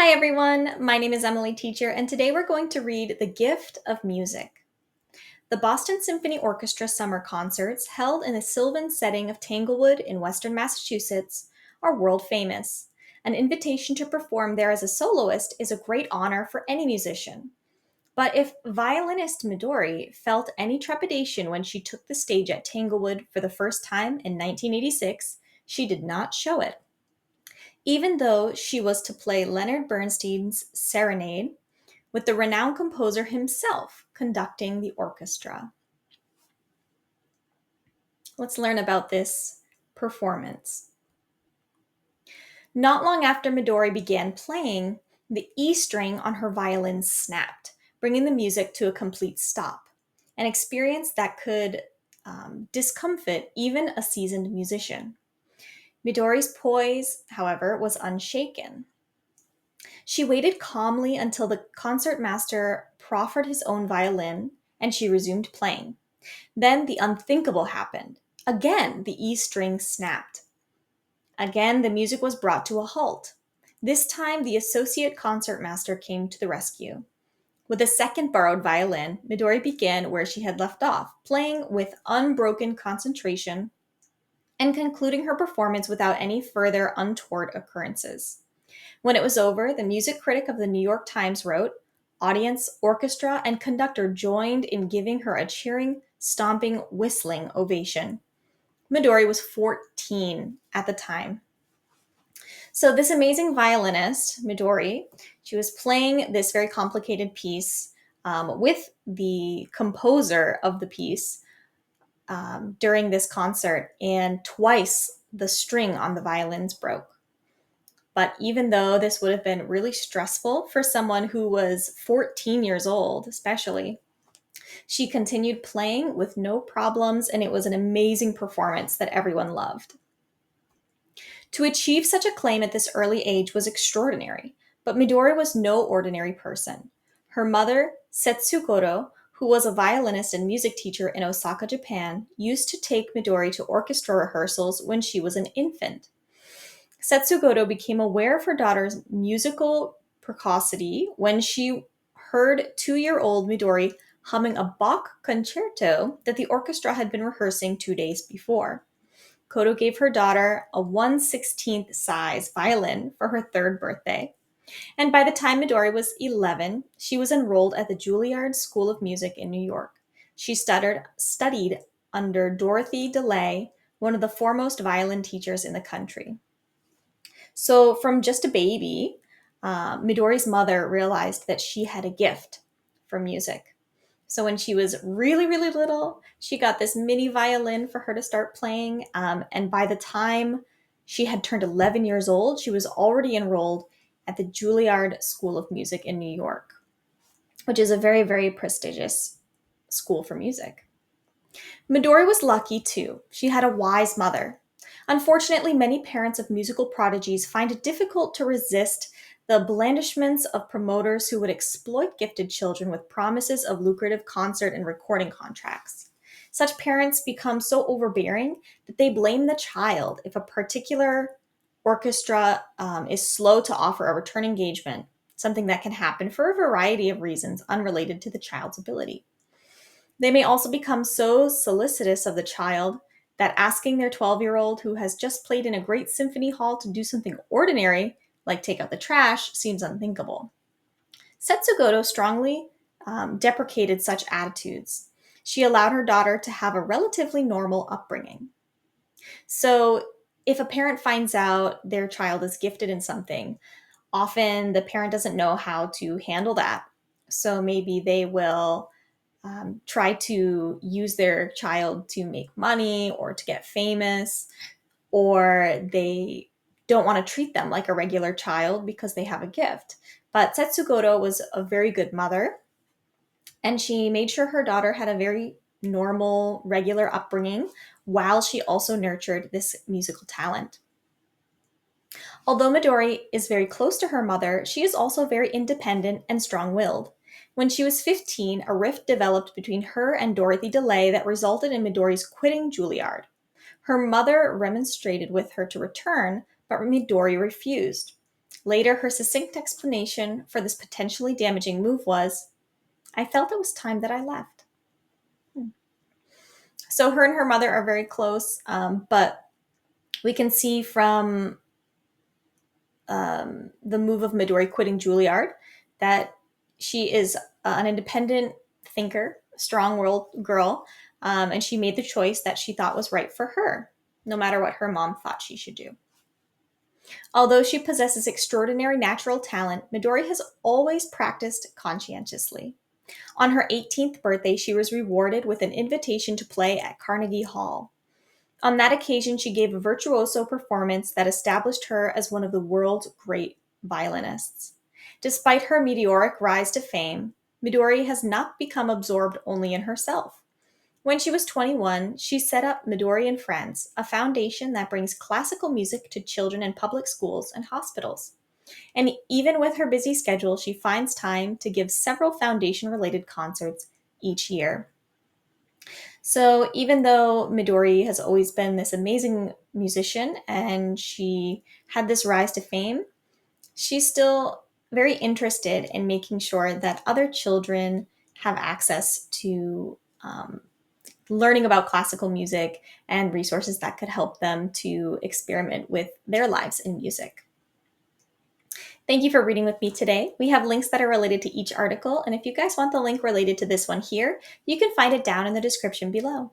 Hi everyone, my name is Emily Teacher, and today we're going to read The Gift of Music. The Boston Symphony Orchestra summer concerts, held in the sylvan setting of Tanglewood in western Massachusetts, are world famous. An invitation to perform there as a soloist is a great honor for any musician. But if violinist Midori felt any trepidation when she took the stage at Tanglewood for the first time in 1986, she did not show it. Even though she was to play Leonard Bernstein's Serenade, with the renowned composer himself conducting the orchestra. Let's learn about this performance. Not long after Midori began playing, the E string on her violin snapped, bringing the music to a complete stop, an experience that could discomfit even a seasoned musician. Midori's poise, however, was unshaken. She waited calmly until the concertmaster proffered his own violin and she resumed playing. Then the unthinkable happened. Again, the E string snapped. Again, the music was brought to a halt. This time, the associate concertmaster came to the rescue. With a second borrowed violin, Midori began where she had left off, playing with unbroken concentration and concluding her performance without any further untoward occurrences. When it was over, the music critic of the New York Times wrote, "Audience, orchestra, and conductor joined in giving her a cheering, stomping, whistling ovation." Midori was 14 at the time. So, this amazing violinist, Midori, she was playing this very complicated piece with the composer of the piece during this concert, and twice the string on the violins broke. But even though this would have been really stressful for someone who was 14 years old, especially, she continued playing with no problems, and it was an amazing performance that everyone loved. To achieve such acclaim at this early age was extraordinary, but Midori was no ordinary person. Her mother, Setsukoto, who was a violinist and music teacher in Osaka, Japan, used to take Midori to orchestra rehearsals when she was an infant. Setsugoto became aware of her daughter's musical precocity when she heard 2-year-old Midori humming a Bach concerto that the orchestra had been rehearsing 2 days before. Koto gave her daughter a 1/16th size violin for her third birthday, and by the time Midori was 11, she was enrolled at the Juilliard School of Music in New York. She studied under Dorothy DeLay, one of the foremost violin teachers in the country. So, from just a baby, Midori's mother realized that she had a gift for music. So, when she was really, really little, she got this mini violin for her to start playing. And by the time she had turned 11 years old, she was already enrolled at the Juilliard School of Music in New York, which is a very, very prestigious school for music. Midori was lucky too. She had a wise mother. Unfortunately, many parents of musical prodigies find it difficult to resist the blandishments of promoters who would exploit gifted children with promises of lucrative concert and recording contracts. Such parents become so overbearing that they blame the child if a particular orchestra is slow to offer a return engagement, something that can happen for a variety of reasons unrelated to the child's ability. They may also become so solicitous of the child that asking their 12-year-old who has just played in a great symphony hall to do something ordinary, like take out the trash, seems unthinkable. Setsugoto strongly deprecated such attitudes. She allowed her daughter to have a relatively normal upbringing. So, if a parent finds out their child is gifted in something, often the parent doesn't know how to handle that. So, maybe they will try to use their child to make money or to get famous, or they don't want to treat them like a regular child because they have a gift. But Setsugoto was a very good mother, and she made sure her daughter had a very normal, regular upbringing while she also nurtured this musical talent. Although Midori is very close to her mother, she is also very independent and strong willed. When she was 15, a rift developed between her and Dorothy DeLay that resulted in Midori's quitting Juilliard. Her mother remonstrated with her to return, but Midori refused. Later, her succinct explanation for this potentially damaging move was, "I felt it was time that I left." So her and her mother are very close, but we can see from the move of Midori quitting Juilliard that she is an independent thinker, strong willed girl, and she made the choice that she thought was right for her, no matter what her mom thought she should do. Although she possesses extraordinary natural talent, Midori has always practiced conscientiously. On her 18th birthday, she was rewarded with an invitation to play at Carnegie Hall. On that occasion, she gave a virtuoso performance that established her as one of the world's great violinists. Despite her meteoric rise to fame, Midori has not become absorbed only in herself. When she was 21, she set up Midori and Friends, a foundation that brings classical music to children in public schools and hospitals. And even with her busy schedule, she finds time to give several foundation related concerts each year. So even though Midori has always been this amazing musician and she had this rise to fame, she's still very interested in making sure that other children have access to learning about classical music and resources that could help them to experiment with their lives in music. Thank you for reading with me today. We have links that are related to each article, and if you guys want the link related to this one here, you can find it down in the description below.